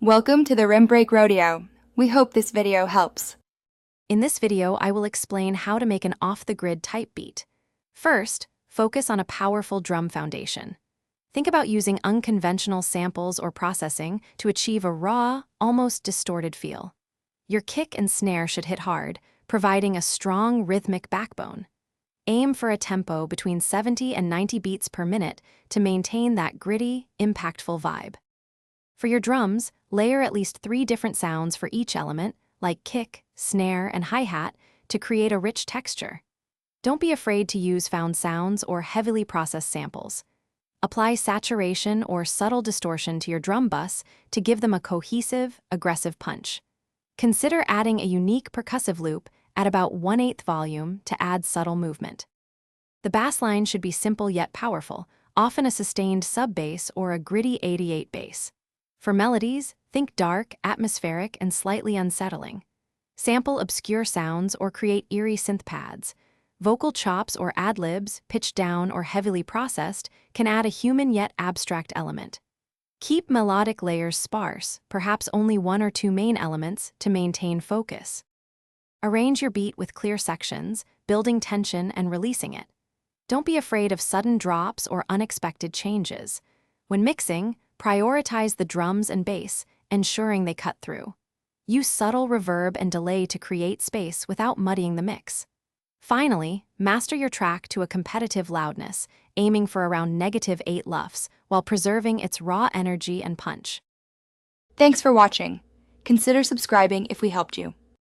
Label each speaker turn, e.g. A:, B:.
A: Welcome to the Rim Break Rodeo. We hope this video helps.
B: In this video, I will explain how to make an off-the-grid type beat. First, focus on a powerful drum foundation. Think about using unconventional samples or processing to achieve a raw, almost distorted feel. Your kick and snare should hit hard, providing a strong rhythmic backbone. Aim for a tempo between 70 and 90 beats per minute to maintain that gritty, impactful vibe. For your drums, layer at least 3 different sounds for each element, like kick, snare, and hi-hat, to create a rich texture. Don't be afraid to use found sounds or heavily processed samples. Apply saturation or subtle distortion to your drum bus to give them a cohesive, aggressive punch. Consider adding a unique percussive loop at about 1/8 volume to add subtle movement. The bass line should be simple yet powerful, often a sustained sub-bass or a gritty 88 bass. For melodies, think dark, atmospheric, and slightly unsettling. Sample obscure sounds or create eerie synth pads. Vocal chops or ad-libs, pitched down or heavily processed, can add a human yet abstract element. Keep melodic layers sparse, perhaps only 1 or 2 main elements, to maintain focus. Arrange your beat with clear sections, building tension and releasing it. Don't be afraid of sudden drops or unexpected changes. When mixing, prioritize the drums and bass, ensuring they cut through. Use subtle reverb and delay to create space without muddying the mix. Finally, master your track to a competitive loudness, aiming for around -8 LUFS while preserving its raw energy and punch.
A: Thanks for watching. Consider subscribing if we helped you.